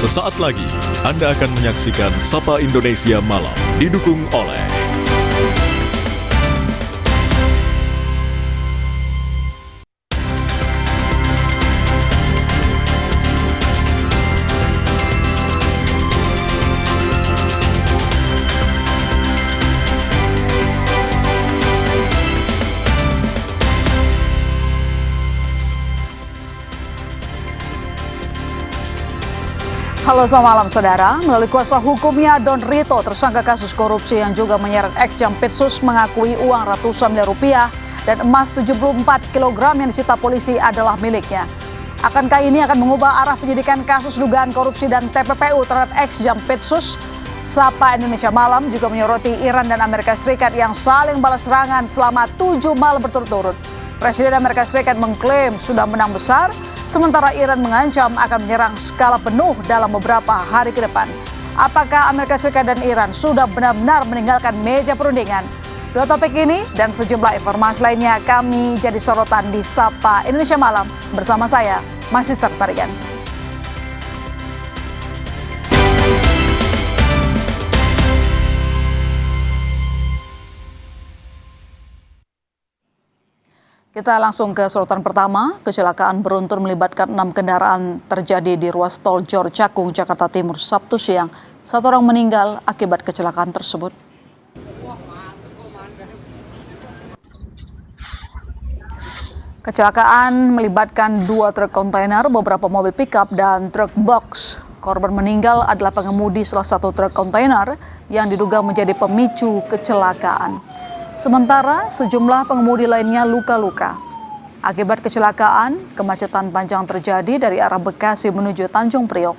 Sesaat lagi, Anda akan menyaksikan Sapa Indonesia Malam, didukung oleh Halo, selamat malam saudara. Melalui kuasa hukumnya, Don Rito, tersangka kasus korupsi yang juga menyeret ex-Jampitsus, mengakui uang ratusan miliar rupiah dan emas 74 kg yang disita polisi adalah miliknya. Akankah ini akan mengubah arah penyidikan kasus dugaan korupsi dan TPPU terhadap ex-Jampitsus? Sapa Indonesia Malam juga menyoroti Iran dan Amerika Serikat yang saling balas serangan selama 7 malam berturut-turut. Presiden Amerika Serikat mengklaim sudah menang besar, sementara Iran mengancam akan menyerang skala penuh dalam beberapa hari ke depan. Apakah Amerika Serikat dan Iran sudah benar-benar meninggalkan meja perundingan? Dua topik ini dan sejumlah informasi lainnya kami jadi sorotan di Sapa Indonesia Malam bersama saya, Sister Tarigan. Kita langsung ke sorotan pertama. Kecelakaan beruntun melibatkan 6 kendaraan terjadi di ruas tol Jor Cakung, Jakarta Timur, Sabtu siang. 1 orang meninggal akibat kecelakaan tersebut. Kecelakaan melibatkan 2 truk kontainer, beberapa mobil pickup, dan truk box. Korban meninggal adalah pengemudi salah satu truk kontainer yang diduga menjadi pemicu kecelakaan. Sementara sejumlah pengemudi lainnya luka-luka. Akibat kecelakaan, kemacetan panjang terjadi dari arah Bekasi menuju Tanjung Priok.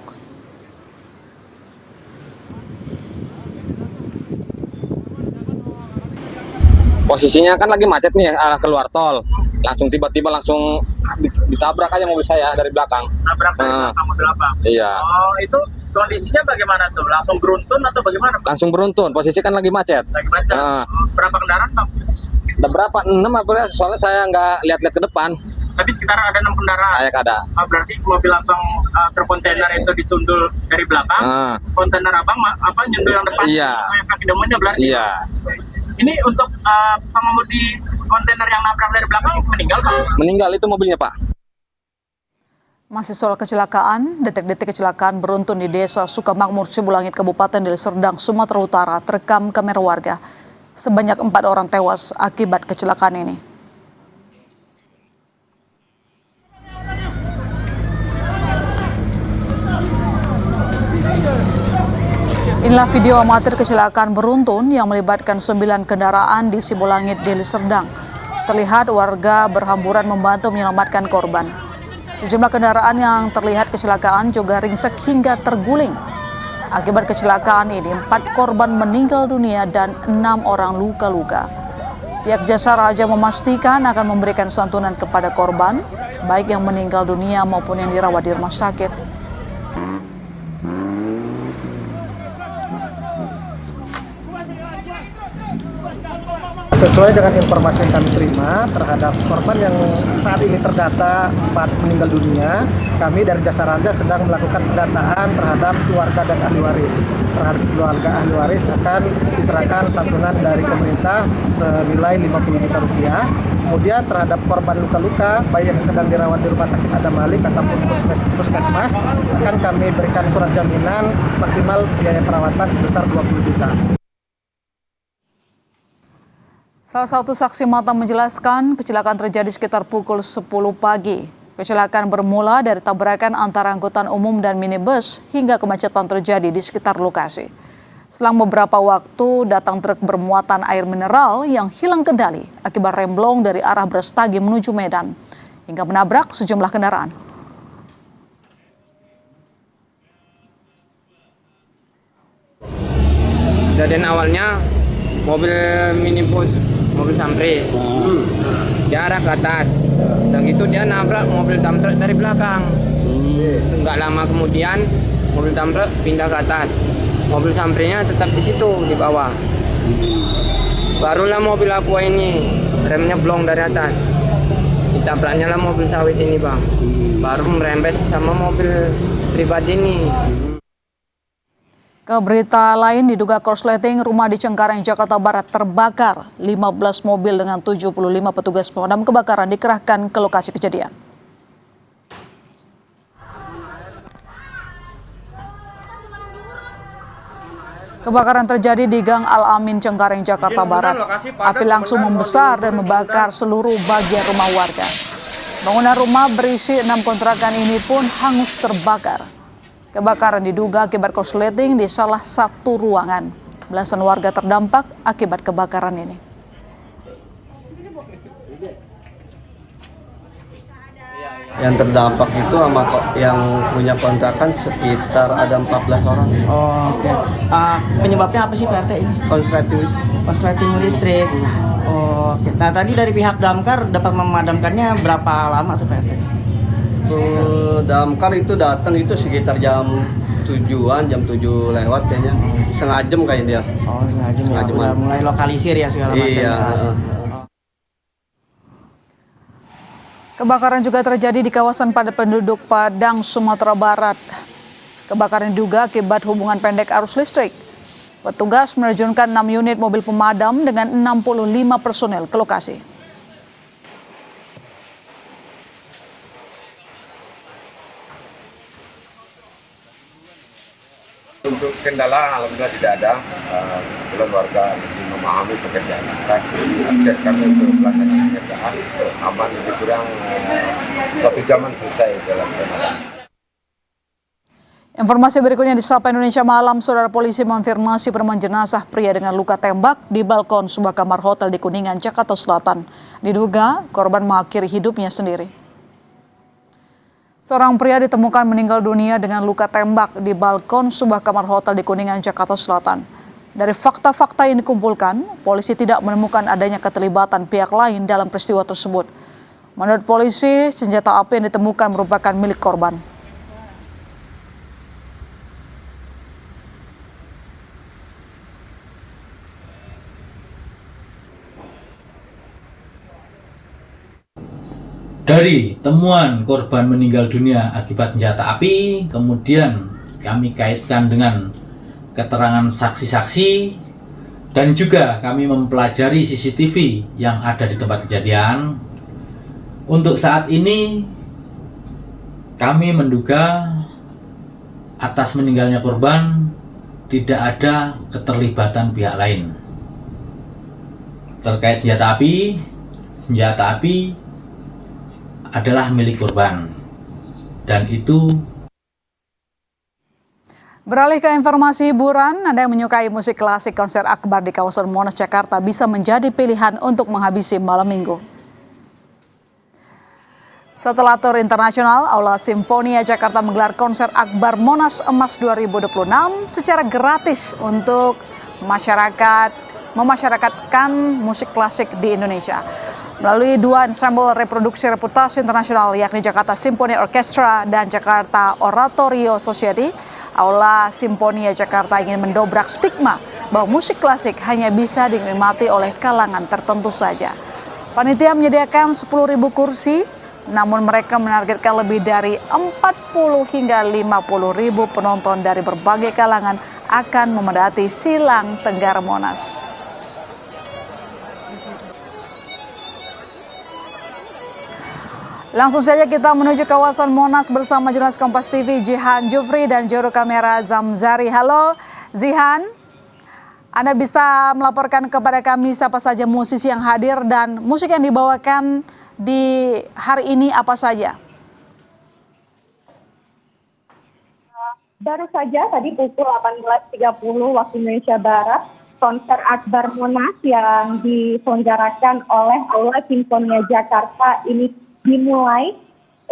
Posisinya kan lagi macet nih arah keluar tol. Langsung tiba-tiba langsung ditabrak aja mobil saya dari belakang. Tabrak dari belakang mobil apa? Iya. Oh, itu kondisinya bagaimana tuh? Langsung beruntun atau bagaimana? Langsung beruntun, posisi kan lagi macet. Lagi macet. Berapa kendaraan, Pak? Ada berapa? 6 apa ya? Soalnya saya nggak lihat-lihat ke depan. Tapi sekitar ada 6 kendaraan. Kayak ada. Berarti mobil abang truk kontainer itu disundul dari belakang. Kontainer abang nyundul yang depan. Iya. Kayak kaki demonya berarti. Iya. Ini untuk pengemudi kontainer yang nabrak dari belakang meninggal, Pak? Meninggal itu mobilnya, Pak. Masih soal kecelakaan, detik-detik kecelakaan beruntun di Desa Sukamakmur, Cibulangit, Kabupaten Deli Serdang, Sumatera Utara terekam kamera warga. Sebanyak 4 orang tewas akibat kecelakaan ini. Inilah video amatir kecelakaan beruntun yang melibatkan 9 kendaraan di Sibulangit, Deli Serdang. Terlihat warga berhamburan membantu menyelamatkan korban. Sejumlah kendaraan yang terlihat kecelakaan juga ringsek hingga terguling. Akibat kecelakaan ini, 4 korban meninggal dunia dan 6 orang luka-luka. Pihak Jasa Raja memastikan akan memberikan santunan kepada korban, baik yang meninggal dunia maupun yang dirawat di rumah sakit. Sesuai dengan informasi yang kami terima terhadap korban yang saat ini terdata 4 meninggal dunia, kami dari Jasa Raja sedang melakukan pendataan terhadap keluarga dan ahli waris. Terhadap keluarga ahli waris akan diserahkan santunan dari pemerintah senilai 50 juta rupiah. Kemudian terhadap korban luka-luka, baik yang sedang dirawat di Rumah Sakit Adam Malik ataupun puskesmas, akan kami berikan surat jaminan maksimal biaya perawatan sebesar 20 juta. Salah satu saksi mata menjelaskan kecelakaan terjadi sekitar pukul 10 pagi. Kecelakaan bermula dari tabrakan antara angkutan umum dan minibus hingga kemacetan terjadi di sekitar lokasi. Selang beberapa waktu datang truk bermuatan air mineral yang hilang kendali akibat remblong dari arah Brastagi menuju Medan hingga menabrak sejumlah kendaraan. Kejadian awalnya mobil minibus, mobil Sampri, dia arah ke atas, dan itu dia nabrak mobil dump truck dari belakang. Nggak lama kemudian mobil dump truck pindah ke atas, mobil Samprinya tetap di situ di bawah. Barulah mobil Aqua ini remnya blong dari atas, ditabraknya lah mobil sawit ini bang, baru merembes sama mobil pribadi ini. Ke berita lain, diduga korsleting rumah di Cengkareng, Jakarta Barat terbakar. 15 mobil dengan 75 petugas pemadam kebakaran dikerahkan ke lokasi kejadian. Kebakaran terjadi di Gang Al-Amin, Cengkareng, Jakarta Barat. Api langsung membesar dan membakar seluruh bagian rumah warga. Bangunan rumah berisi 6 kontrakan ini pun hangus terbakar. Kebakaran diduga akibat korsleting di salah satu ruangan. Belasan warga terdampak akibat kebakaran ini. Yang terdampak itu sama yang punya kontrakan sekitar ada 14 orang. Oh, oke. Penyebabnya apa sih Pak RT ini? Korsleting listrik. Oh, oke. Nah, tadi dari pihak damkar dapat memadamkannya berapa lama tuh Pak RT? Damkar itu datang itu sekitar jam 7-an, jam 7 lewat kayaknya. Setengah jam kayaknya dia. Oh, setengah jam ya. Udah mulai lokalisir ya segala macam. Iya. Kebakaran juga terjadi di kawasan padat penduduk Padang, Sumatera Barat. Kebakaran diduga akibat hubungan pendek arus listrik. Petugas menerjunkan 6 unit mobil pemadam dengan 65 personel ke lokasi. Untuk kendala alhamdulillah tidak ada, belum warga lebih memahami pekerjaan kita. Akses kami untuk melaksanakan pekerjaan aman, lebih kurang 1 jaman selesai dalam pemadam. Informasi berikutnya di Sapa Indonesia Malam, saudara polisi mengonfirmasi penemuan jenazah pria dengan luka tembak di balkon sebuah kamar hotel di Kuningan, Jakarta Selatan. Diduga korban mengakhiri hidupnya sendiri. Seorang pria ditemukan meninggal dunia dengan luka tembak di balkon sebuah kamar hotel di Kuningan, Jakarta Selatan. Dari fakta-fakta yang dikumpulkan, polisi tidak menemukan adanya keterlibatan pihak lain dalam peristiwa tersebut. Menurut polisi, senjata api yang ditemukan merupakan milik korban. Dari temuan korban meninggal dunia akibat senjata api, kemudian kami kaitkan dengan keterangan saksi-saksi dan juga kami mempelajari CCTV yang ada di tempat kejadian. Untuk saat ini kami menduga atas meninggalnya korban tidak ada keterlibatan pihak lain. Terkait senjata api adalah milik korban dan itu. Beralih ke informasi hiburan, Anda yang menyukai musik klasik, konser akbar di kawasan Monas, Jakarta bisa menjadi pilihan untuk menghabisi malam minggu. Setelah tur internasional, Aula Simfonia Jakarta menggelar konser akbar Monas Emas 2026 secara gratis untuk memasyarakatkan musik klasik di Indonesia. Melalui 2 ensemble reproduksi reputasi internasional yakni Jakarta Symphony Orchestra dan Jakarta Oratorio Society, Aula Simfonia Jakarta ingin mendobrak stigma bahwa musik klasik hanya bisa dinikmati oleh kalangan tertentu saja. Panitia menyediakan 10.000 kursi, namun mereka menargetkan lebih dari 40 hingga 50.000 penonton dari berbagai kalangan akan memadati Silang Tenggar Monas. Langsung saja kita menuju kawasan Monas bersama jurnalis Kompas TV Jihan Jufri dan juru kamera Zamzari. Halo Zihan, Anda bisa melaporkan kepada kami siapa saja musisi yang hadir dan musik yang dibawakan di hari ini apa saja? Baru saja tadi pukul 18.30 waktu Indonesia Barat, konser akbar Monas yang diselenggarakan oleh Aula Simfonia Jakarta ini dimulai.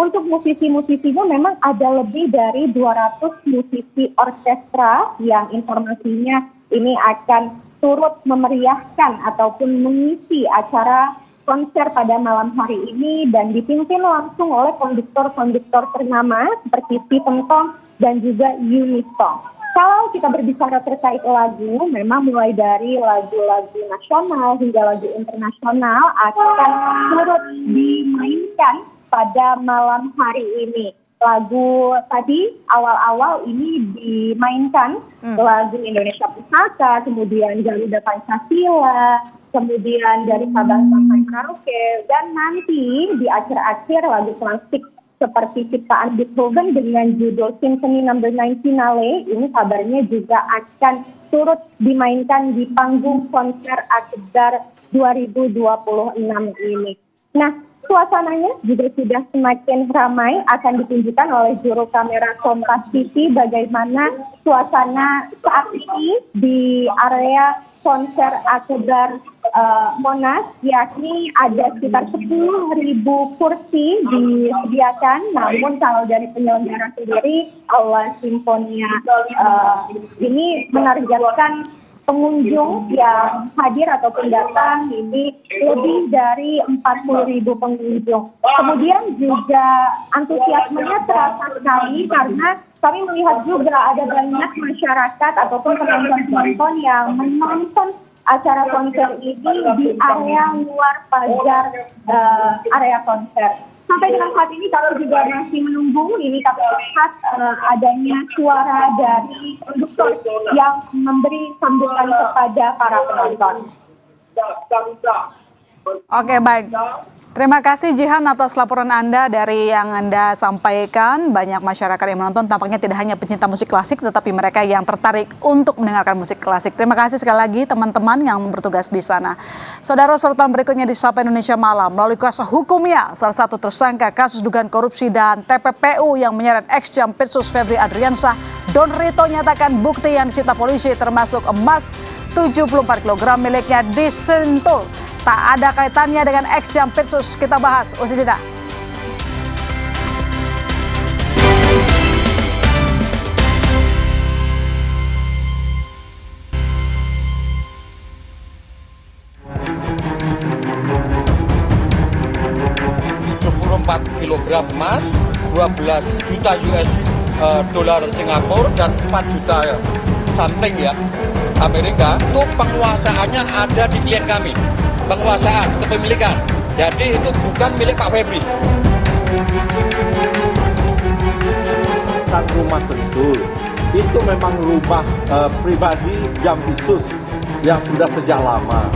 Untuk musisi-musisinya memang ada lebih dari 200 musisi orkestra yang informasinya ini akan turut memeriahkan ataupun mengisi acara konser pada malam hari ini dan dipimpin langsung oleh konduktor-konduktor ternama seperti Stephen Tong dan juga Unistong. Kalau kita berbicara terkait lagu, memang mulai dari lagu-lagu nasional hingga lagu internasional akan turut dimainkan pada malam hari ini. lagu tadi awal-awal ini dimainkan lagu Indonesia Pusaka, kemudian Garuda Pancasila, kemudian dari Sabang sampai Merauke, dan nanti di akhir-akhir lagu klasik seperti ciptaan Beethoven dengan judul Symphony No. 9 Finale ini kabarnya juga akan turut dimainkan di panggung konser Akbar 2026 ini. Nah, suasananya juga sudah semakin ramai, akan ditunjukkan oleh juru kamera Kompas TV bagaimana suasana saat ini di area konser Akbar Monas, yakni ada sekitar 10.000 kursi disediakan, namun kalau dari penyelenggara sendiri, Aula Sinfonia ini menargetkan pengunjung yang hadir ataupun datang ini lebih dari 40.000 pengunjung. Kemudian juga antusiasmenya terasa sekali karena kami melihat juga ada banyak masyarakat ataupun penonton-penonton yang menonton acara konser ini di area luar pagar area konser. Sampai dengan saat ini kami juga masih menunggu ini, kami lihat adanya suara dari konduktor yang memberi sambutan kepada para penonton. Oke, baik. Terima kasih Jihan atas laporan Anda dari yang Anda sampaikan. Banyak masyarakat yang menonton tampaknya tidak hanya pecinta musik klasik, tetapi mereka yang tertarik untuk mendengarkan musik klasik. Terima kasih sekali lagi teman-teman yang bertugas di sana. Saudara, sorotan berikutnya di Sapa Indonesia Malam. Melalui kuasa hukumnya, salah satu tersangka kasus dugaan korupsi dan TPPU yang menyeret ex-Jampitsus Febri Adriansyah, Don Rito nyatakan bukti yang disita polisi termasuk emas 74 kg miliknya di Sentul. Tak ada kaitannya dengan ex-Jampitsus. Kita bahas usai jeda. Kilogram emas, 12 juta US dolar Singapura dan 4 juta something ya Amerika. Itu penguasaannya ada di klien kami. Penguasaan, kepemilikan. Jadi itu bukan milik Pak Febri. Rumah Sentul itu memang rumah pribadi Jampitsus yang sudah sejak lama.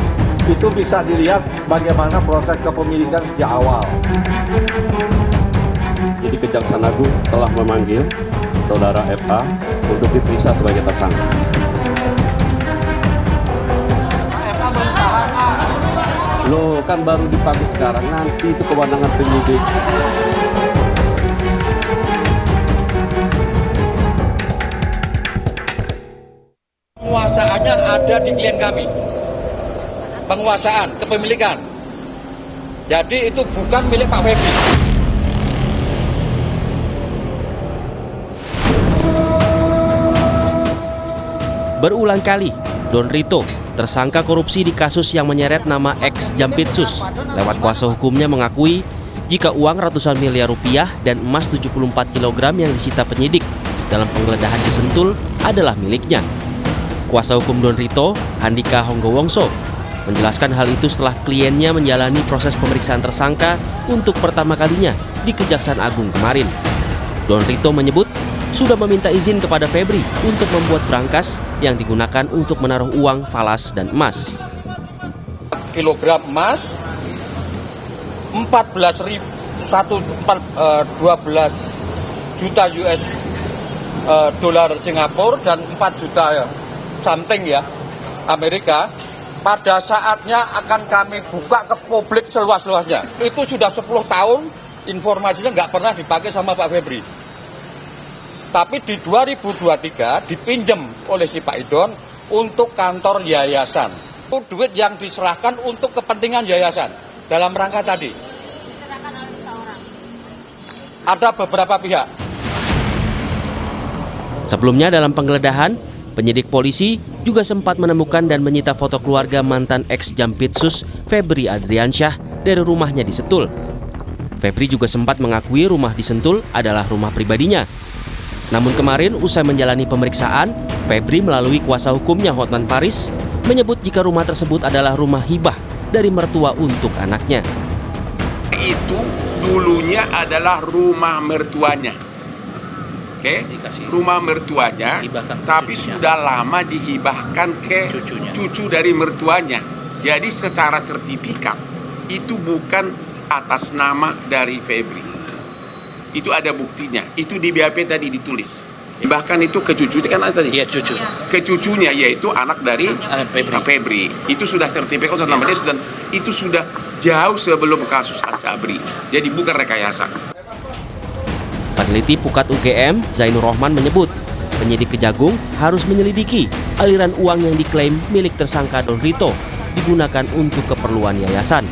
Itu bisa dilihat bagaimana proses kepemilikan sejak awal. Jadi Kejaksaan Agung telah memanggil Saudara FA untuk diperiksa sebagai tersangka. Loh, kan baru dipanggil sekarang, nanti itu kewenangan penyidik. Penguasaannya ada di klien kami. Penguasaan, kepemilikan. Jadi itu bukan milik Pak Febri. Berulang kali, Don Rito, tersangka korupsi di kasus yang menyeret nama ex-Jampitsus, lewat kuasa hukumnya mengakui jika uang ratusan miliar rupiah dan emas 74 kg yang disita penyidik dalam penggeledahan di Sentul adalah miliknya. Kuasa hukum Don Rito, Handika Honggowongso, menjelaskan hal itu setelah kliennya menjalani proses pemeriksaan tersangka untuk pertama kalinya di Kejaksaan Agung kemarin. Don Rito menyebut sudah meminta izin kepada Febri untuk membuat brankas yang digunakan untuk menaruh uang falas dan emas. Kilogram emas, 12 juta US dolar Singapura dan 4 juta something ya Amerika. Pada saatnya akan kami buka ke publik seluas-luasnya. Itu sudah 10 tahun informasinya nggak pernah dipakai sama Pak Febri. Tapi di 2023 dipinjam oleh si Pak Idon untuk kantor yayasan. Itu duit yang diserahkan untuk kepentingan yayasan. Dalam rangka tadi. Diserahkan oleh seseorang. Ada beberapa pihak. Sebelumnya dalam penggeledahan, penyidik polisi juga sempat menemukan dan menyita foto keluarga mantan ex-Jampitsus Febri Adriansyah dari rumahnya di Sentul. Febri juga sempat mengakui rumah di Sentul adalah rumah pribadinya. Namun kemarin usai menjalani pemeriksaan, Febri melalui kuasa hukumnya Hotman Paris menyebut jika rumah tersebut adalah rumah hibah dari mertua untuk anaknya. Itu dulunya adalah rumah mertuanya. ke rumah mertuanya, tapi sudah lama dihibahkan ke cucu dari mertuanya. Jadi secara sertifikat itu bukan atas nama dari Febri. Itu ada buktinya. Itu di BAP tadi ditulis. Bahkan itu ke cucunya kan tadi. Iya, cucu. Ke cucunya yaitu anak dari Febri. Itu sudah sertifikat atas nama dia, dan itu sudah jauh sebelum kasus Asabri. Jadi bukan rekayasa. Peneliti Pukat UGM, Zainur Rohman menyebut, penyidik Kejagung harus menyelidiki aliran uang yang diklaim milik tersangka Don Rito digunakan untuk keperluan yayasan.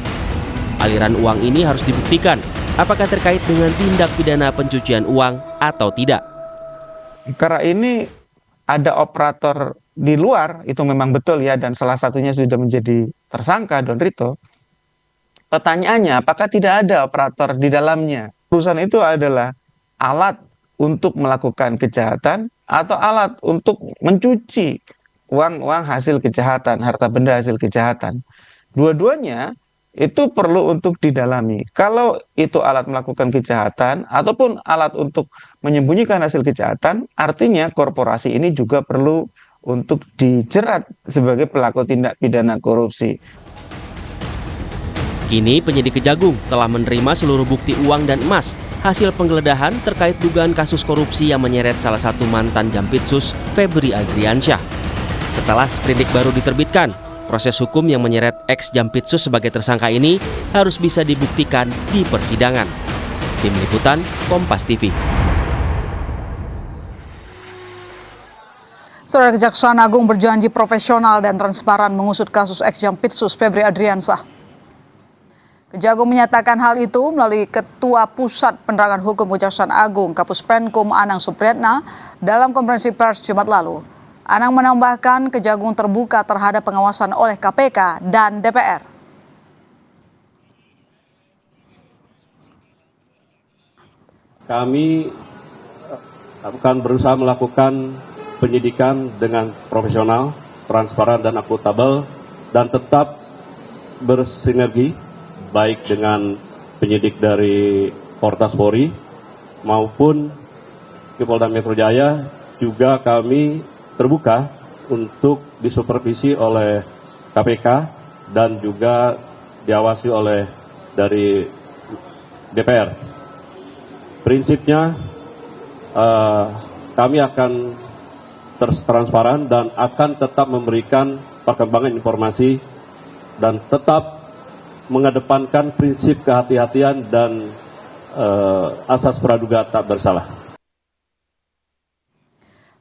Aliran uang ini harus dibuktikan apakah terkait dengan tindak pidana pencucian uang atau tidak. Karena ini ada operator di luar, itu memang betul ya, dan salah satunya sudah menjadi tersangka Don Rito. Pertanyaannya, apakah tidak ada operator di dalamnya? Perusahaan itu adalah alat untuk melakukan kejahatan atau alat untuk mencuci uang hasil kejahatan, harta benda hasil kejahatan. Dua-duanya itu perlu untuk didalami. Kalau itu alat melakukan kejahatan ataupun alat untuk menyembunyikan hasil kejahatan, artinya korporasi ini juga perlu untuk dijerat sebagai pelaku tindak pidana korupsi. Kini penyidik Kejagung telah menerima seluruh bukti uang dan emas hasil penggeledahan terkait dugaan kasus korupsi yang menyeret salah satu mantan Jampitsus, Febri Adriansyah. Setelah sprindik baru diterbitkan, proses hukum yang menyeret ex-Jampitsus sebagai tersangka ini harus bisa dibuktikan di persidangan. Tim Liputan, Kompas TV. Saudara, Kejaksaan Agung berjanji profesional dan transparan mengusut kasus ex-Jampitsus Febri Adriansyah. Kejagung menyatakan hal itu melalui Ketua Pusat Penerangan Hukum Kejaksaan Agung Kapus Penkum Anang Supriyatna dalam konferensi pers Jumat lalu. Anang menambahkan Kejagung terbuka terhadap pengawasan oleh KPK dan DPR. Kami akan berusaha melakukan penyidikan dengan profesional, transparan dan akuntabel, dan tetap bersinergi baik dengan penyidik dari Kortas Polri maupun Polda Metro Jaya. Juga kami terbuka untuk disupervisi oleh KPK dan juga diawasi oleh dari DPR. Prinsipnya kami akan transparan dan akan tetap memberikan perkembangan informasi dan tetap mengedepankan prinsip kehati-hatian dan asas praduga tak bersalah.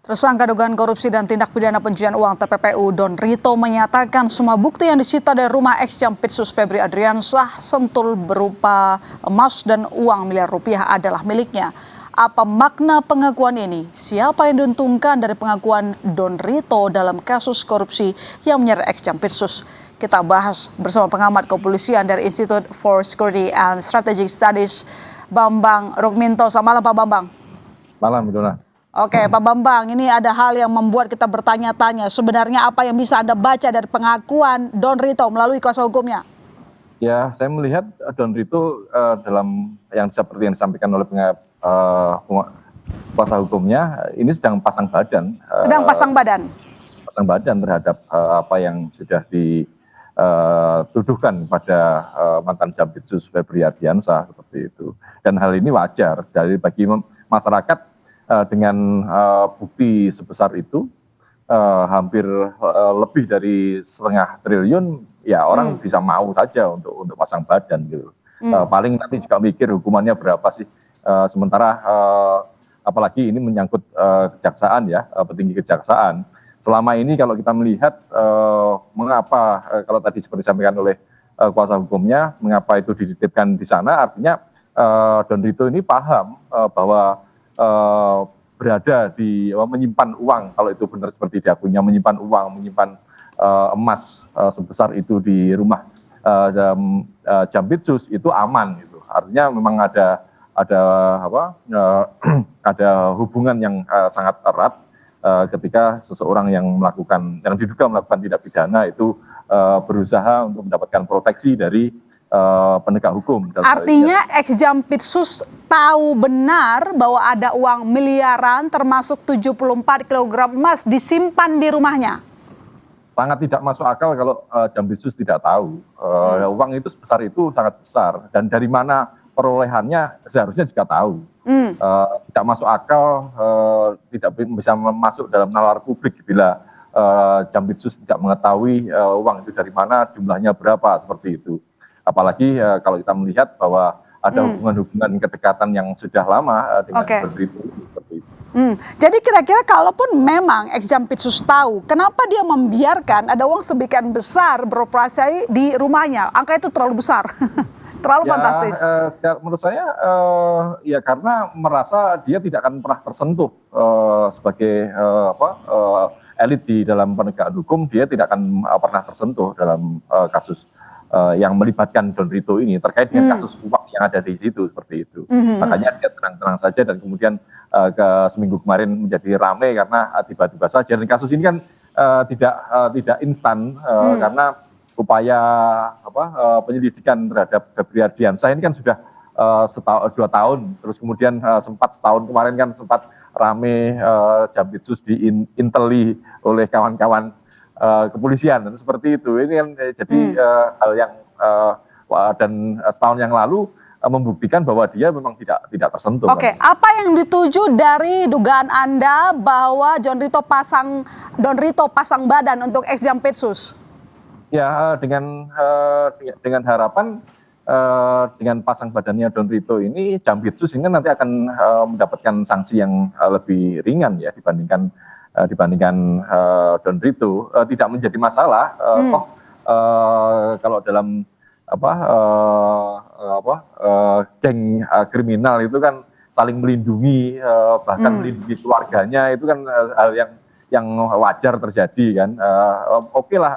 Tersangka dugaan korupsi dan tindak pidana pencucian uang TPPU Don Rito menyatakan semua bukti yang disita dari rumah ex-Jampitsus Febri Adriansyah sentul berupa emas dan uang miliar rupiah adalah miliknya. Apa makna pengakuan ini? Siapa yang diuntungkan dari pengakuan Don Rito dalam kasus korupsi yang menyeret ex-Jampitsus? Kita bahas bersama pengamat kepolisian dari Institute for Security and Strategic Studies, Bambang Rukminto. Selamat malam, Pak Bambang. Malam, Dona. Oke, Pak Bambang, ini ada hal yang membuat kita bertanya-tanya. Sebenarnya apa yang bisa Anda baca dari pengakuan Don Rito melalui kuasa hukumnya? Ya, saya melihat Don Rito dalam yang seperti yang disampaikan oleh kuasa hukumnya, ini sedang pasang badan. Sedang pasang badan? Pasang badan terhadap apa yang sudah dituduhkan pada mantan Jampitsus Febri Adriansyah seperti itu. Dan hal ini wajar bagi masyarakat. Dengan bukti sebesar itu hampir lebih dari 0,5 triliun, ya orang bisa mau saja untuk pasang badan gitu. Paling nanti juga mikir hukumannya berapa sih, sementara apalagi ini menyangkut kejaksaan ya, petinggi kejaksaan. Selama ini kalau kita melihat mengapa kalau tadi seperti disampaikan oleh kuasa hukumnya, mengapa itu dititipkan di sana, artinya Don Rito ini paham bahwa berada di menyimpan uang, kalau itu benar seperti diakuinya, menyimpan uang, menyimpan emas sebesar itu di rumah Jampitsus itu aman gitu. Artinya memang ada hubungan yang sangat erat ketika seseorang yang diduga melakukan tindak pidana itu berusaha untuk mendapatkan proteksi dari penegak hukum. Artinya ex-Jampitsus tahu benar bahwa ada uang miliaran termasuk 74 kg emas disimpan di rumahnya. Sangat tidak masuk akal kalau Jampitsus tidak tahu. Uang itu sebesar itu sangat besar, dan dari mana perolehannya seharusnya juga tahu. Tidak masuk akal, tidak bisa masuk dalam nalar publik bila Jampitsus tidak mengetahui uang itu dari mana, jumlahnya berapa, seperti itu. Apalagi kalau kita melihat bahwa ada hubungan-hubungan kedekatan yang sudah lama dengan seperti itu. Jadi kira-kira kalaupun memang ex-Jampitsus tahu, kenapa dia membiarkan ada uang sebegian besar beroperasi di rumahnya? Angka itu terlalu besar, terlalu fantastis. Menurut saya ya karena merasa dia tidak akan pernah tersentuh sebagai elit di dalam penegakan hukum, dia tidak akan pernah tersentuh dalam kasus yang melibatkan Don Rito ini terkait dengan kasus uang yang ada di situ, seperti itu. Makanya dia tenang-tenang saja, dan kemudian seminggu kemarin menjadi ramai karena tiba-tiba saja. Dan kasus ini kan tidak instan karena upaya penyelidikan terhadap Febri Ardiansyah ini kan sudah 2 tahun, terus kemudian sempat setahun kemarin kan sempat rame Jampitsus diinteli oleh kawan-kawan kepolisian, dan seperti itu. Ini kan jadi hal yang dan setahun yang lalu membuktikan bahwa dia memang tidak tersentuh. Oke, apa yang dituju dari dugaan Anda bahwa Don Rito pasang badan untuk ex-Jampitsus? Ya, dengan harapan dengan pasang badannya Don Rito ini, Jampitsus ini nanti akan mendapatkan sanksi yang lebih ringan ya dibandingkan Don Rito. Tidak menjadi masalah kalau dalam geng kriminal itu kan saling melindungi, bahkan melindungi keluarganya, itu kan hal yang wajar terjadi kan. Oke lah,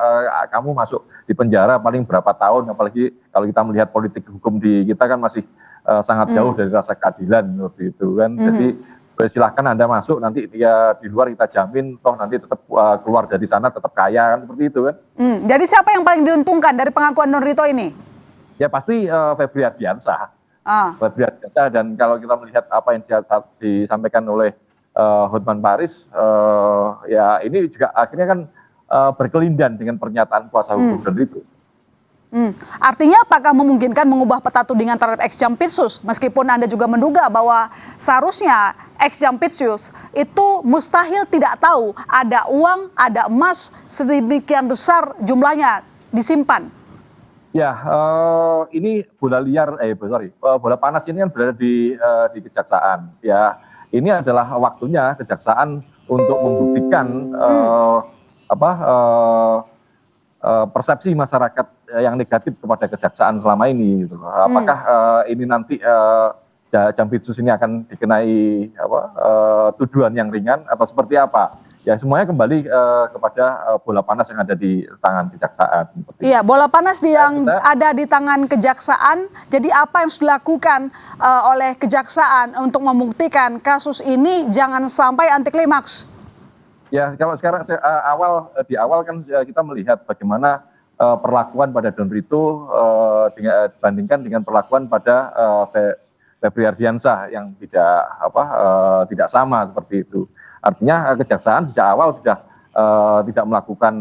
kamu masuk di penjara paling berapa tahun, apalagi kalau kita melihat politik hukum di kita kan masih sangat jauh dari rasa keadilan seperti itu kan. Jadi silahkan Anda masuk, nanti dia di luar kita jamin toh nanti tetap keluar dari sana tetap kaya kan, seperti itu kan. Jadi siapa yang paling diuntungkan dari pengakuan Don Rito ini? Ya pasti Febri Ardiansyah. Febri Ardiansyah, dan kalau kita melihat apa yang disampaikan oleh Hotman Paris, ya ini juga akhirnya kan berkelindan dengan pernyataan kuasa hukum Don Rito. Artinya apakah memungkinkan mengubah peta tudingan terhadap ex-Jampitsus, meskipun Anda juga menduga bahwa seharusnya ex-Jampitsus itu mustahil tidak tahu ada uang, ada emas sedemikian besar jumlahnya disimpan? Ya, ini bola panas ini kan berada di kejaksaan. Ya, ini adalah waktunya kejaksaan untuk membuktikan persepsi masyarakat yang negatif kepada kejaksaan selama ini. Gitu. Apakah ini nanti Jampitsus ini akan dikenai tuduhan yang ringan atau seperti apa? Ya semuanya kembali kepada bola panas yang ada di tangan kejaksaan. Iya, bola panas yang ada di tangan kejaksaan. Jadi apa yang harus dilakukan oleh kejaksaan untuk membuktikan kasus ini jangan sampai anti klimaks? Ya, kalau sekarang di awal kan kita melihat bagaimana perlakuan pada Don Rito dibandingkan dengan perlakuan pada Febri Ardiansyah yang tidak sama seperti itu. Artinya kejaksaan sejak awal sudah tidak melakukan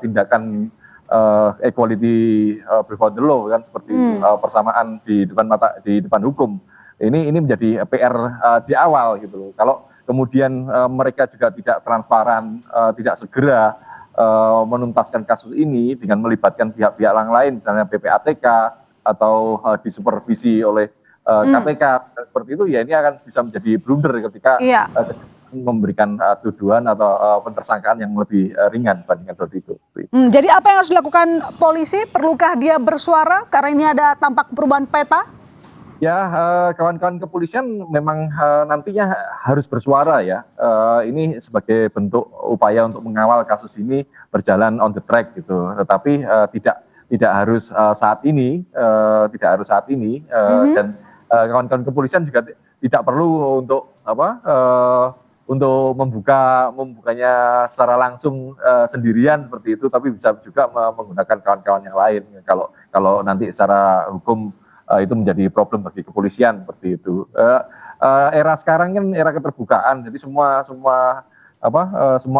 tindakan equality before the law kan, seperti persamaan di depan hukum. Ini menjadi PR di awal gitu loh. Kalau kemudian mereka juga tidak transparan, tidak segera menuntaskan kasus ini dengan melibatkan pihak-pihak lain, misalnya PPATK atau disupervisi oleh KPK, seperti itu, ya ini akan bisa menjadi blunder ketika memberikan tuduhan atau pentersangkaan yang lebih ringan dibandingkan Don Rito. Jadi apa yang harus dilakukan polisi? Perlukah dia bersuara karena ini ada tampak perubahan peta? Ya, kawan-kawan kepolisian memang nantinya harus bersuara ya. Ini sebagai bentuk upaya untuk mengawal kasus ini berjalan on the track gitu. Tetapi tidak harus saat ini, dan kawan-kawan kepolisian juga tidak perlu untuk membukanya secara langsung sendirian seperti itu, tapi bisa juga menggunakan kawan-kawan yang lain. Kalau nanti secara hukum itu menjadi problem bagi kepolisian seperti itu. Era sekarang kan era keterbukaan, jadi semua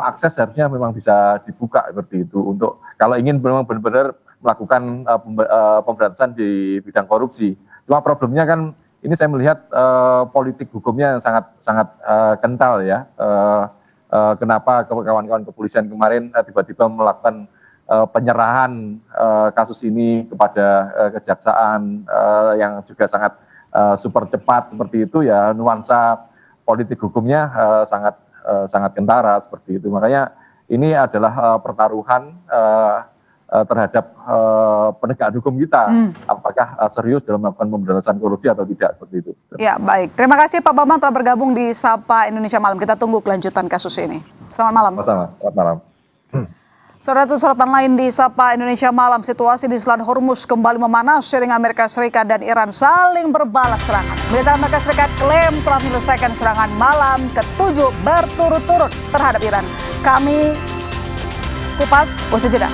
akses harusnya memang bisa dibuka seperti itu. Untuk kalau ingin memang benar-benar melakukan pemberantasan di bidang korupsi. Cuma problemnya kan ini saya melihat politik hukumnya yang sangat kental ya. Kenapa kawan-kawan kepolisian kemarin tiba-tiba melakukan penyerahan kasus ini kepada kejaksaan yang juga sangat super cepat seperti itu ya, nuansa politik hukumnya sangat kentara seperti itu. Makanya ini adalah pertaruhan terhadap penegakan hukum kita, apakah serius dalam melakukan pemberantasan korupsi atau tidak seperti itu. Ya, baik. Terima kasih Pak Bambang telah bergabung di Sapa Indonesia Malam. Kita tunggu kelanjutan kasus ini. Selamat malam. Selamat malam. Sorotan lain di Sapa Indonesia Malam, situasi di Selat Hormuz kembali memanas seiring Amerika Serikat dan Iran saling berbalas serangan. Militer Amerika Serikat klaim telah menyelesaikan serangan malam ke-7 berturut-turut terhadap Iran. Kami kupas usai jeda.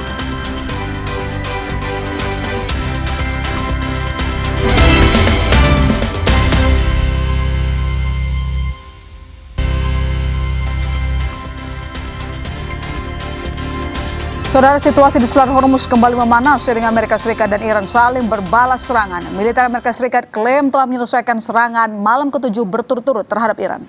Saudara, situasi di Selat Hormuz kembali memanas seiring Amerika Serikat dan Iran saling berbalas serangan. Militer Amerika Serikat klaim telah menyelesaikan serangan malam ke-7 berturut-turut terhadap Iran.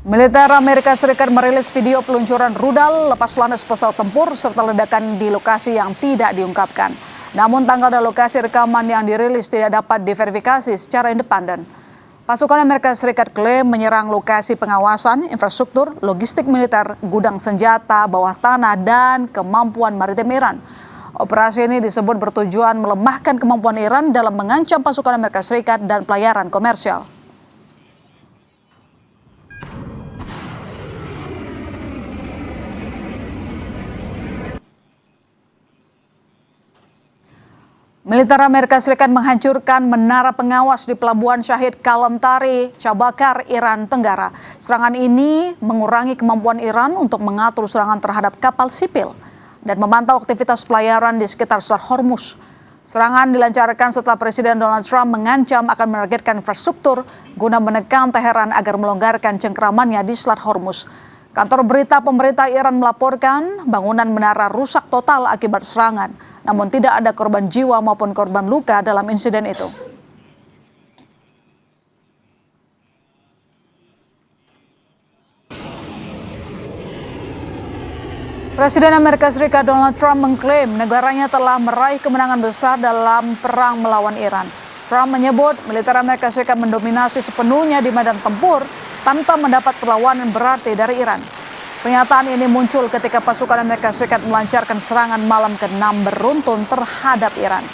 Militer Amerika Serikat merilis video peluncuran rudal lepas landas pesawat tempur serta ledakan di lokasi yang tidak diungkapkan. Namun tanggal dan lokasi rekaman yang dirilis tidak dapat diverifikasi secara independen. Pasukan Amerika Serikat klaim menyerang lokasi pengawasan, infrastruktur, logistik militer, gudang senjata, bawah tanah, dan kemampuan maritim Iran. Operasi ini disebut bertujuan melemahkan kemampuan Iran dalam mengancam pasukan Amerika Serikat dan pelayaran komersial. Militer Amerika Serikat menghancurkan menara pengawas di Pelabuhan Syahid Kalamtari, Cabakar, Iran Tenggara. Serangan ini mengurangi kemampuan Iran untuk mengatur serangan terhadap kapal sipil dan memantau aktivitas pelayaran di sekitar Selat Hormuz. Serangan dilancarkan setelah Presiden Donald Trump mengancam akan menargetkan infrastruktur guna menekan Teheran agar melonggarkan cengkeramannya di Selat Hormuz. Kantor berita pemerintah Iran melaporkan bangunan menara rusak total akibat serangan. Namun tidak ada korban jiwa maupun korban luka dalam insiden itu. Presiden Amerika Serikat Donald Trump mengklaim negaranya telah meraih kemenangan besar dalam perang melawan Iran. Trump menyebut militer Amerika Serikat mendominasi sepenuhnya di medan tempur tanpa mendapat perlawanan berarti dari Iran. Pernyataan ini muncul ketika pasukan Amerika Serikat melancarkan serangan malam ke-6 beruntun terhadap Iran.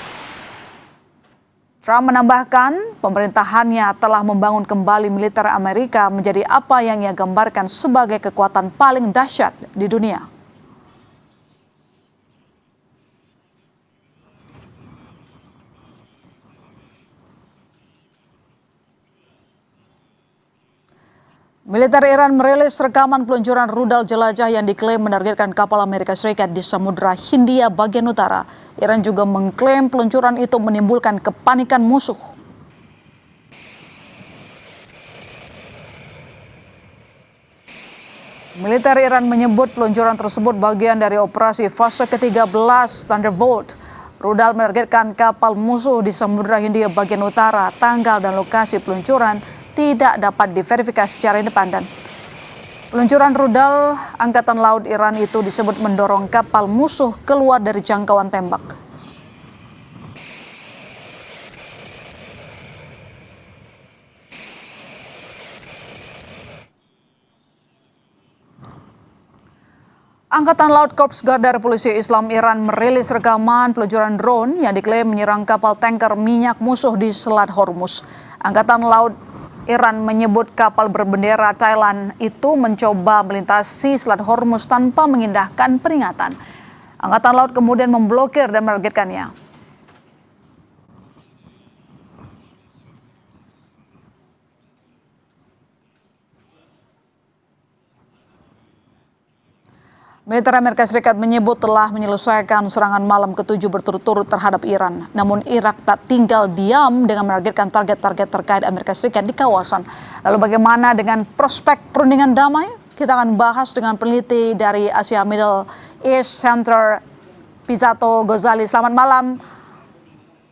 Trump menambahkan pemerintahannya telah membangun kembali militer Amerika menjadi apa yang ia gambarkan sebagai kekuatan paling dahsyat di dunia. Militer Iran merilis rekaman peluncuran rudal jelajah yang diklaim menargetkan kapal Amerika Serikat di Samudra Hindia bagian utara. Iran juga mengklaim peluncuran itu menimbulkan kepanikan musuh. Militer Iran menyebut peluncuran tersebut bagian dari operasi fase ke-13 Thunderbolt. Rudal menargetkan kapal musuh di Samudra Hindia bagian utara. Tanggal dan lokasi peluncuran tidak dapat diverifikasi secara independen. Peluncuran rudal Angkatan Laut Iran itu disebut mendorong kapal musuh keluar dari jangkauan tembak. Angkatan Laut Korps Garda Revolusi Islam Iran merilis rekaman peluncuran drone yang diklaim menyerang kapal tanker minyak musuh di Selat Hormuz. Angkatan Laut Iran menyebut kapal berbendera Thailand itu mencoba melintasi Selat Hormuz tanpa mengindahkan peringatan. Angkatan Laut kemudian memblokir dan menargetkannya. Militer Amerika Serikat menyebut telah menyelesaikan serangan malam ke-7 berturut-turut terhadap Iran. Namun Irak tak tinggal diam dengan menargetkan target-target terkait Amerika Serikat di kawasan. Lalu bagaimana dengan prospek perundingan damai? Kita akan bahas dengan peneliti dari Asia Middle East Center, Pizzato Gozali. Selamat malam,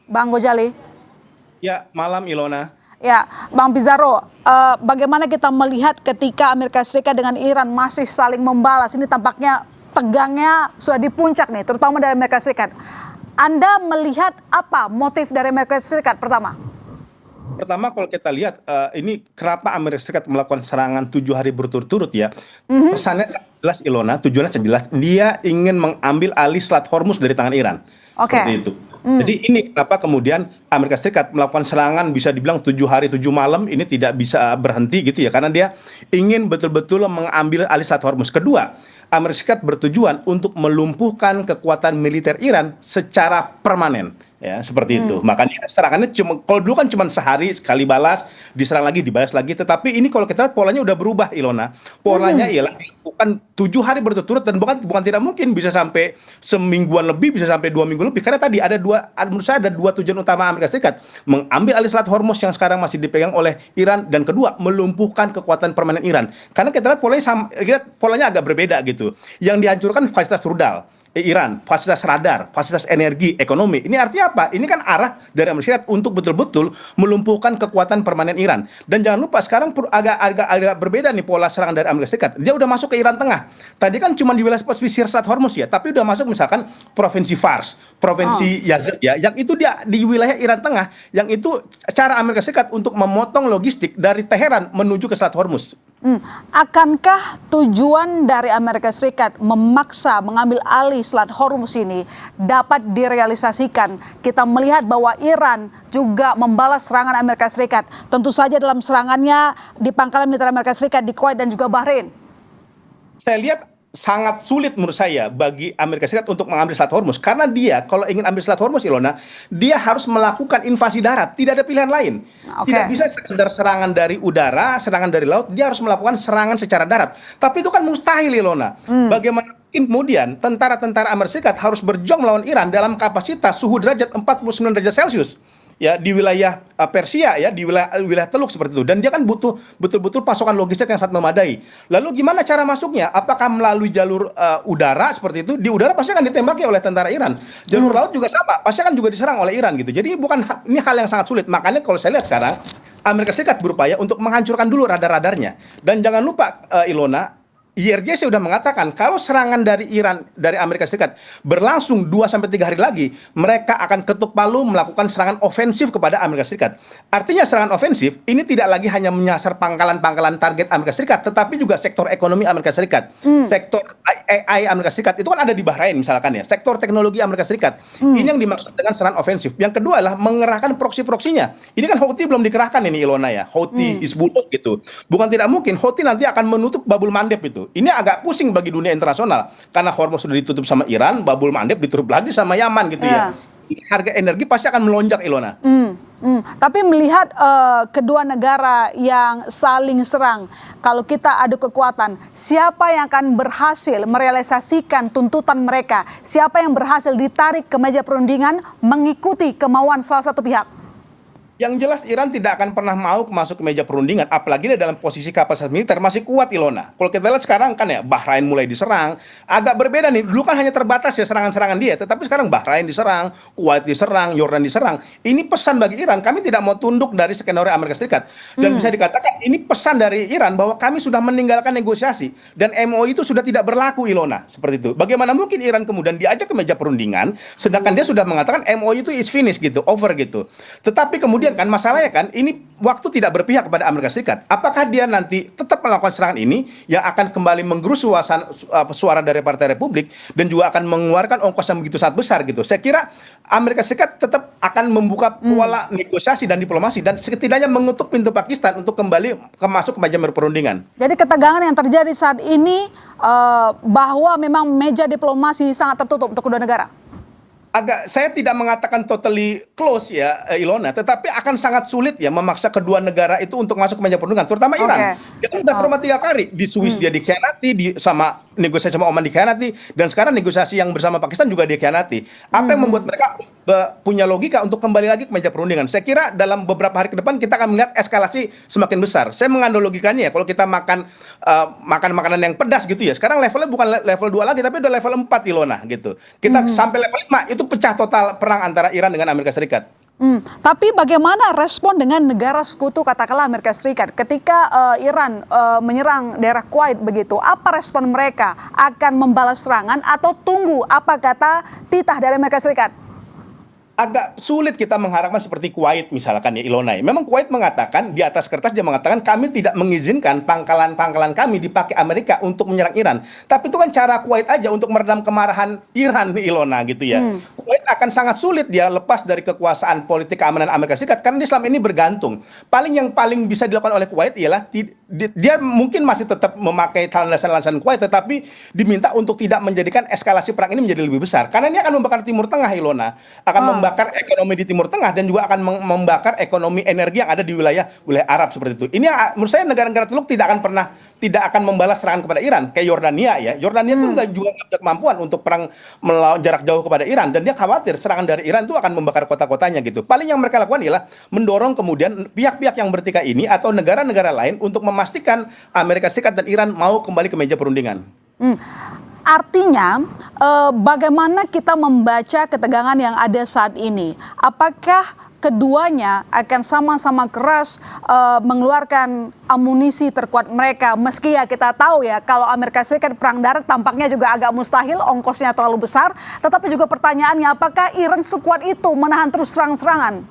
Bang Gozali. Ya, malam Ilona. Ya, Bang Pizarro, bagaimana kita melihat ketika Amerika Serikat dengan Iran masih saling membalas? Ini tampaknya tegangnya sudah di puncak nih, terutama dari Amerika Serikat. Anda melihat apa motif dari Amerika Serikat pertama? Pertama, kalau kita lihat ini kenapa Amerika Serikat melakukan serangan 7 hari berturut-turut ya. Pesannya jelas Ilona, tujuannya jelas. Dia ingin mengambil alih Selat Hormuz dari tangan Iran. Seperti itu. Jadi ini kenapa kemudian Amerika Serikat melakukan serangan bisa dibilang 7 hari 7 malam ini tidak bisa berhenti gitu ya. Karena dia ingin betul-betul mengambil alih Selat Hormuz. Kedua, Amerika Serikat bertujuan untuk melumpuhkan kekuatan militer Iran secara permanen. Ya, seperti itu. Makanya serangannya kalau dulu kan cuma sehari sekali balas, diserang lagi, dibalas lagi. Tetapi ini kalau kita lihat polanya udah berubah, Ilona. Polanya ialah bukan 7 hari berturut-turut dan bukan tidak mungkin bisa sampai semingguan lebih, bisa sampai 2 minggu lebih. Karena tadi menurut saya ada dua tujuan utama Amerika Serikat: mengambil alih Selat Hormuz yang sekarang masih dipegang oleh Iran, dan kedua melumpuhkan kekuatan permanen Iran. Karena kita lihat polanya agak berbeda gitu. Yang dihancurkan fasilitas rudal Iran, fasilitas radar, fasilitas energi, ekonomi. Ini artinya apa? Ini kan arah dari Amerika Serikat untuk betul-betul melumpuhkan kekuatan permanen Iran. Dan jangan lupa sekarang agak berbeda nih pola serangan dari Amerika Serikat. Dia udah masuk ke Iran Tengah. Tadi kan cuma di wilayah pesisir Selat Hormuz ya, tapi udah masuk misalkan provinsi Fars, provinsi Yazd ya, yang itu dia di wilayah Iran Tengah, yang itu cara Amerika Serikat untuk memotong logistik dari Teheran menuju ke Selat Hormuz. Akankah tujuan dari Amerika Serikat memaksa mengambil alih Selat Hormuz ini dapat direalisasikan? Kita melihat bahwa Iran juga membalas serangan Amerika Serikat. Tentu saja dalam serangannya di pangkalan militer Amerika Serikat di Kuwait dan juga Bahrain. Saya lihat sangat sulit menurut saya bagi Amerika Serikat untuk mengambil Selat Hormuz, karena dia kalau ingin ambil Selat Hormuz, Ilona, dia harus melakukan invasi darat, tidak ada pilihan lain. Tidak bisa sekedar serangan dari udara, serangan dari laut, dia harus melakukan serangan secara darat. Tapi itu kan mustahil, Ilona. Bagaimana mungkin kemudian tentara-tentara Amerika Serikat harus berjuang melawan Iran dalam kapasitas suhu derajat 49 derajat Celcius? Ya, di wilayah Persia ya, di wilayah Teluk seperti itu, dan dia kan butuh betul-betul pasokan logistik yang sangat memadai. Lalu gimana cara masuknya? Apakah melalui jalur udara seperti itu? Di udara pasti akan ditembaki oleh tentara Iran. Jalur laut juga sama, pasti akan juga diserang oleh Iran gitu. Jadi ini hal yang sangat sulit. Makanya kalau saya lihat sekarang Amerika Serikat berupaya untuk menghancurkan dulu radar-radarnya. Dan jangan lupa Ilona, IRJ sudah mengatakan kalau serangan dari Iran, dari Amerika Serikat berlangsung 2-3 hari lagi, mereka akan ketuk palu melakukan serangan ofensif kepada Amerika Serikat. Artinya serangan ofensif ini tidak lagi hanya menyasar pangkalan-pangkalan target Amerika Serikat, tetapi juga sektor ekonomi Amerika Serikat. Sektor AI Amerika Serikat itu kan ada di Bahrain misalkan ya, sektor teknologi Amerika Serikat. Ini yang dimaksud dengan serangan ofensif. Yang kedua adalah mengerahkan proksi-proksinya. Ini kan Houthi belum dikerahkan ini, Ilona ya, Houthi, Hizbullah gitu. Bukan tidak mungkin Houthi nanti akan menutup Babul Mandeb itu. Ini agak pusing bagi dunia internasional karena Hormuz sudah ditutup sama Iran, Babul Mandeb ditutup lagi sama Yaman gitu ya. Harga energi pasti akan melonjak, Ilona. Tapi melihat kedua negara yang saling serang, kalau kita adu kekuatan, siapa yang akan berhasil merealisasikan tuntutan mereka? Siapa yang berhasil ditarik ke meja perundingan mengikuti kemauan salah satu pihak? Yang jelas Iran tidak akan pernah mau masuk ke meja perundingan, apalagi dia dalam posisi kapasitas militer masih kuat, Ilona. Kalau kita lihat sekarang kan ya, Bahrain mulai diserang, agak berbeda nih. Dulu kan hanya terbatas ya serangan-serangan dia, tetapi sekarang Bahrain diserang, Kuwait diserang, Yordan diserang. Ini pesan bagi Iran, kami tidak mau tunduk dari skenario Amerika Serikat. Dan bisa dikatakan ini pesan dari Iran bahwa kami sudah meninggalkan negosiasi dan MOI itu sudah tidak berlaku, Ilona. Seperti itu. Bagaimana mungkin Iran kemudian diajak ke meja perundingan, sedangkan dia sudah mengatakan MOI itu is finished gitu, over gitu. Tetapi kemudian kan masalahnya kan ini waktu tidak berpihak kepada Amerika Serikat. Apakah dia nanti tetap melakukan serangan ini yang akan kembali menggerus suara dari Partai Republik dan juga akan mengeluarkan ongkos yang begitu sangat besar gitu. Saya kira Amerika Serikat tetap akan membuka pola negosiasi dan diplomasi dan setidaknya mengutuk pintu Pakistan untuk kembali masuk ke meja perundingan. Jadi ketegangan yang terjadi saat ini bahwa memang meja diplomasi sangat tertutup untuk kedua negara. Saya tidak mengatakan totally close ya, Ilona, tetapi akan sangat sulit ya memaksa kedua negara itu untuk masuk ke meja perundingan, terutama Iran. Kita sudah trauma 3 kali, di Swiss dia dikhianati, sama negosiasi sama Oman dikhianati, dan sekarang negosiasi yang bersama Pakistan juga dikhianati. Apa yang membuat mereka punya logika untuk kembali lagi ke meja perundingan? Saya kira dalam beberapa hari ke depan kita akan melihat eskalasi semakin besar. Saya mengandung logikanya ya, kalau kita makan makanan yang pedas gitu ya, sekarang levelnya bukan level 2 lagi, tapi udah level 4 Ilona gitu. Kita sampai level 5, itu pecah total perang antara Iran dengan Amerika Serikat. Tapi bagaimana respon dengan negara sekutu katakanlah Amerika Serikat ketika Iran menyerang daerah Kuwait begitu? Apa respon mereka? Akan membalas serangan atau tunggu apa kata titah dari Amerika Serikat? Agak sulit kita mengharapkan seperti Kuwait misalkan ya Ilona. Memang Kuwait mengatakan di atas kertas, dia mengatakan kami tidak mengizinkan pangkalan-pangkalan kami dipakai Amerika untuk menyerang Iran. Tapi itu kan cara Kuwait aja untuk meredam kemarahan Iran nih Ilona gitu ya. Kuwait akan sangat sulit dia lepas dari kekuasaan politik keamanan Amerika Serikat karena dia selama ini bergantung. Yang paling bisa dilakukan oleh Kuwait ialah dia mungkin masih tetap memakai landasan-landasan Kuwait, tetapi diminta untuk tidak menjadikan eskalasi perang ini menjadi lebih besar. Karena ini akan membakar Timur Tengah Ilona, akan membakar ekonomi di Timur Tengah dan juga akan membakar ekonomi energi yang ada di wilayah Arab seperti itu. Ini menurut saya negara-negara Teluk tidak akan membalas serangan kepada Iran kayak Yordania ya. Yordania itu juga nggak ada kemampuan untuk perang melawan jarak jauh kepada Iran, dan dia khawatir serangan dari Iran itu akan membakar kota-kotanya gitu. Paling yang mereka lakukan ialah mendorong kemudian pihak-pihak yang bertikai ini atau negara-negara lain untuk memastikan Amerika Serikat dan Iran mau kembali ke meja perundingan. Artinya, bagaimana kita membaca ketegangan yang ada saat ini? Apakah keduanya akan sama-sama keras mengeluarkan amunisi terkuat mereka? Meski ya kita tahu ya, kalau Amerika Serikat perang darat tampaknya juga agak mustahil, ongkosnya terlalu besar. Tetapi juga pertanyaannya, apakah Iran sekuat itu menahan terus serang-serangan?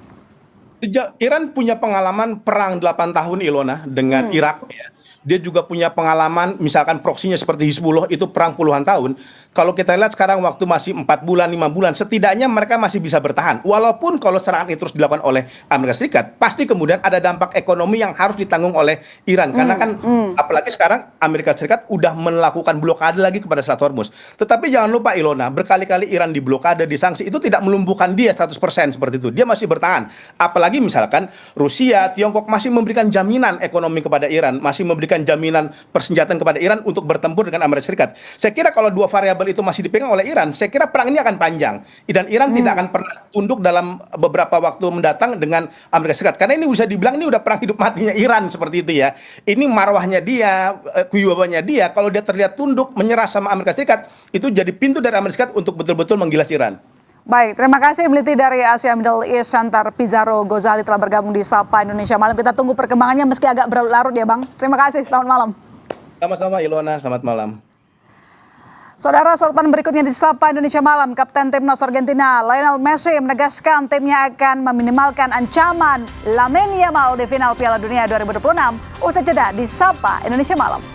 Iran punya pengalaman perang 8 tahun Ilona dengan Irak ya. Dia juga punya pengalaman misalkan proksinya seperti Hizbullah itu perang puluhan tahun. Kalau kita lihat sekarang waktu masih 4 bulan, 5 bulan, setidaknya mereka masih bisa bertahan. Walaupun kalau serangan itu terus dilakukan oleh Amerika Serikat, pasti kemudian ada dampak ekonomi yang harus ditanggung oleh Iran. Karena kan apalagi sekarang Amerika Serikat udah melakukan blokade lagi kepada Selat Hormuz. Tetapi jangan lupa Ilona, berkali-kali Iran diblokade, disanksi, itu tidak melumpuhkan dia 100% seperti itu. Dia masih bertahan. Apalagi misalkan Rusia, Tiongkok masih memberikan jaminan ekonomi kepada Iran, masih memberikan jaminan persenjataan kepada Iran untuk bertempur dengan Amerika Serikat. Saya kira kalau dua variabel itu masih dipegang oleh Iran, saya kira perang ini akan panjang. Dan Iran tidak akan pernah tunduk dalam beberapa waktu mendatang dengan Amerika Serikat. Karena ini bisa dibilang ini udah perang hidup matinya Iran seperti itu ya. Ini marwahnya dia, kewibawanya dia, kalau dia terlihat tunduk menyerah sama Amerika Serikat, itu jadi pintu dari Amerika Serikat untuk betul-betul menggilas Iran. Baik, terima kasih peneliti dari Asia Middle East Center Pizarro Ghazali telah bergabung di Sapa Indonesia Malam. Kita tunggu perkembangannya meski agak berlarut ya Bang. Terima kasih, selamat malam. Sama-sama Ilona, selamat malam. Saudara, sorotan berikutnya di Sapa Indonesia Malam, Kapten Timnas Argentina Lionel Messi menegaskan timnya akan meminimalkan ancaman Lamine Yamal di final Piala Dunia 2026. Usai jeda di Sapa Indonesia Malam.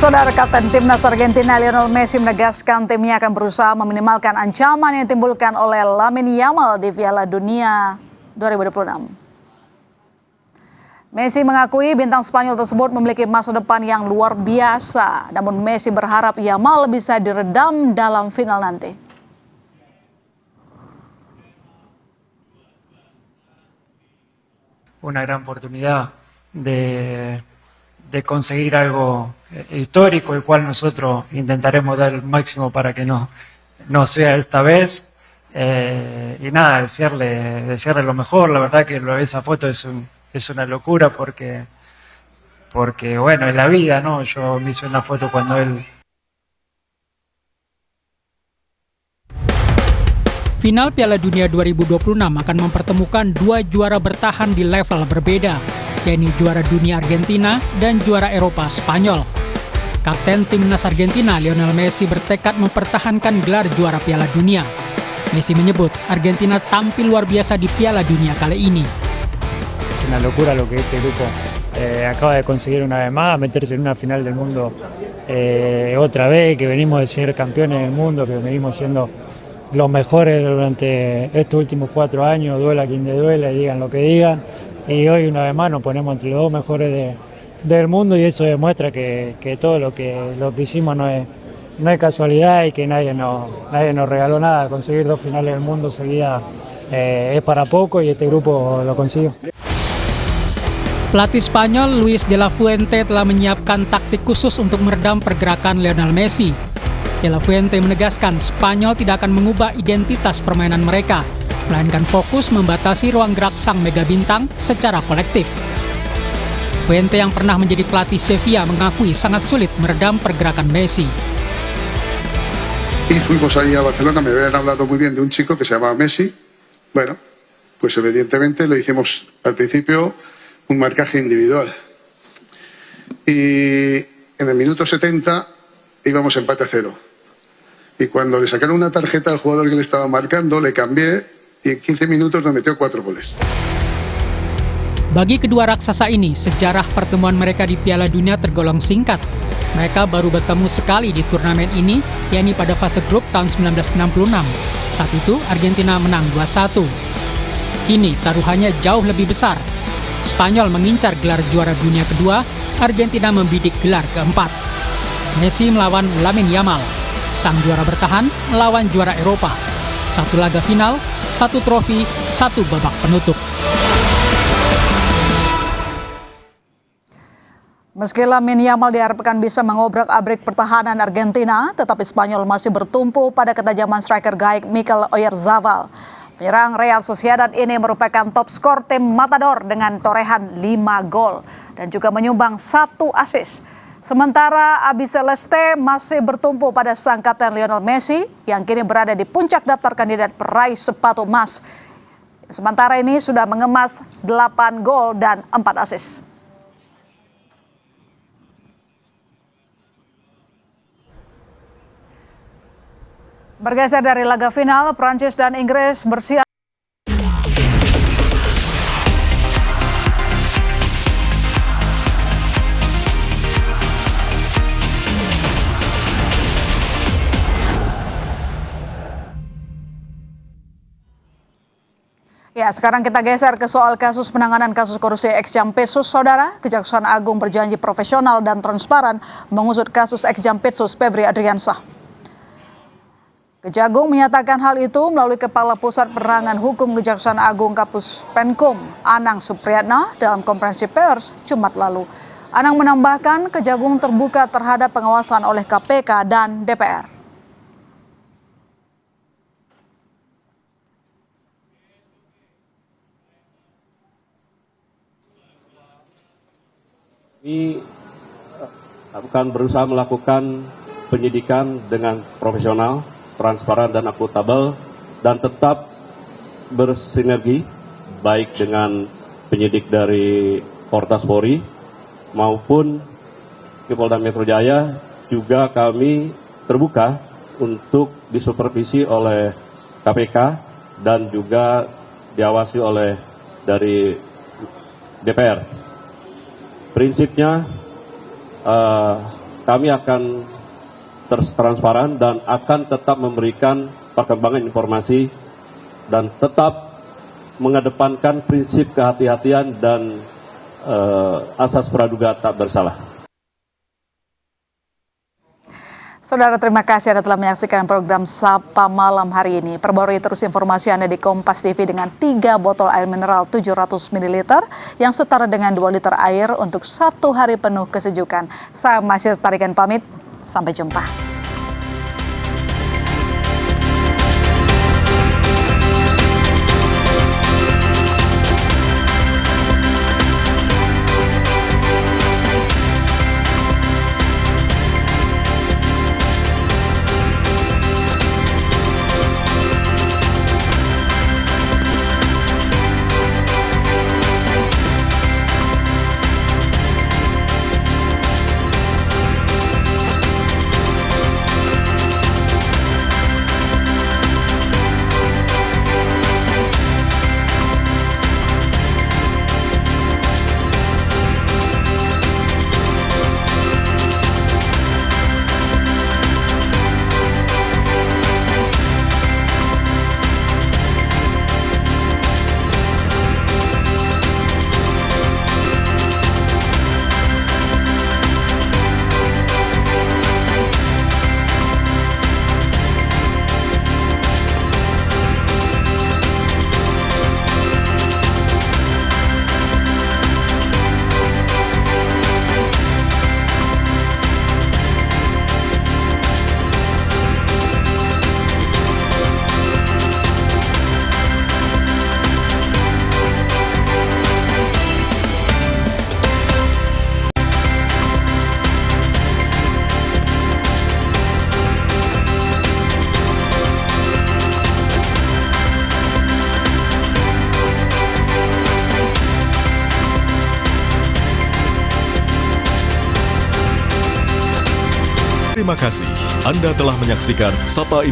Saudara, Kapten Timnas Argentina Lionel Messi menegaskan timnya akan berusaha meminimalkan ancaman yang ditimbulkan oleh Lamine Yamal di Piala Dunia 2026. Messi mengakui bintang Spanyol tersebut memiliki masa depan yang luar biasa, namun Messi berharap Yamal bisa diredam dalam final nanti. Una gran oportunidad de conseguir algo histórico, el cual nosotros intentaremos dar el máximo para que no sea esta vez. Y nada, desearle lo mejor. La verdad que esa foto es una locura porque bueno, es la vida, ¿no? Yo me hice una foto cuando él... Final Piala Dunia 2026 akan mempertemukan dua juara bertahan di level berbeda, yakni juara dunia Argentina dan juara Eropa Spanyol. Kapten Timnas Argentina Lionel Messi bertekad mempertahankan gelar juara Piala Dunia. Messi menyebut Argentina tampil luar biasa di Piala Dunia kali ini. Es una locura lo que este grupo acaba de conseguir una vez más, meterse en una final del mundo otra vez, que venimos de ser campeones del mundo, que venimos siendo los mejores durante estos últimos 4 años, duela quien le duela y digan lo que digan. Y hoy una vez más nos ponemos entre los 2 mejores del mundo y eso demuestra que todo lo que hicimos no es casualidad y que nadie nos regaló nada. Conseguir 2 finales del mundo seguidas es para poco y este grupo lo consiguió. Pelatih Spanyol Luis de la Fuente telah menyiapkan taktik khusus untuk meredam pergerakan Lionel Messi. De la Fuente menegaskan Spanyol tidak akan mengubah identitas permainan mereka, melainkan fokus membatasi ruang gerak sang mega bintang secara kolektif. Fuente yang pernah menjadi pelatih Sevilla mengakui sangat sulit meredam pergerakan Messi. Y fuimos ahí a Barcelona, me habían hablado muy bien de un chico que se llamaba Messi. Bueno, pues evidentemente lo hicimos al principio un marcaje individual. Y en el minuto 70 íbamos empate a 0. Y cuando le sacaron una tarjeta al jugador que le estaba marcando, le cambié y en 15 minutos nos metió 4 goles. Bagi kedua raksasa ini, sejarah pertemuan mereka di Piala Dunia tergolong singkat. Mereka baru bertemu sekali di turnamen ini, yakni pada fase grup tahun 1966. Saat itu, Argentina menang 2-1. Kini, taruhannya jauh lebih besar. Spanyol mengincar gelar juara dunia kedua, Argentina membidik gelar keempat. Messi melawan Lamine Yamal, sang juara bertahan melawan juara Eropa. 1 laga final, 1 trofi, 1 babak penutup. Meski Lamine Yamal diharapkan bisa mengobrak-abrik pertahanan Argentina, tetapi Spanyol masih bertumpu pada ketajaman striker gaik Mikel Oyarzabal. Penyerang Real Sociedad ini merupakan top skor tim Matador dengan torehan 5 gol dan juga menyumbang 1 assist. Sementara Abi Celeste masih bertumpu pada sang kapten Lionel Messi yang kini berada di puncak daftar kandidat peraih sepatu emas. Sementara ini sudah mengemas 8 gol dan 4 assist. Bergeser dari laga final, Prancis dan Inggris bersiap. Ya, sekarang kita geser ke soal kasus penanganan kasus korupsi ex-Jampitsus, Saudara. Kejaksaan Agung berjanji profesional dan transparan mengusut kasus ex-Jampitsus Febri Adriansah. Kejagung menyatakan hal itu melalui Kepala Pusat Penerangan Hukum Kejaksaan Agung Kapus Penkum, Anang Supriyatna, dalam konferensi pers Jumat lalu. Anang menambahkan Kejagung terbuka terhadap pengawasan oleh KPK dan DPR. Kami akan berusaha melakukan penyidikan dengan profesional, transparan dan akuntabel, dan tetap bersinergi baik dengan penyidik dari Polres Polri maupun Polda Metro Jaya. Juga kami terbuka untuk disupervisi oleh KPK dan juga diawasi oleh dari DPR. Prinsipnya kami akan transparan dan akan tetap memberikan perkembangan informasi dan tetap mengedepankan prinsip kehati-hatian dan asas praduga tak bersalah. Saudara, terima kasih Anda telah menyaksikan program Sapa Malam hari ini. Perbarui terus informasi Anda di Kompas TV dengan 3 botol air mineral 700 ml yang setara dengan 2 liter air untuk 1 hari penuh kesejukan. Saya masih tarikan pamit. Sampai jumpa. Terima kasih. Anda telah menyaksikan Sapa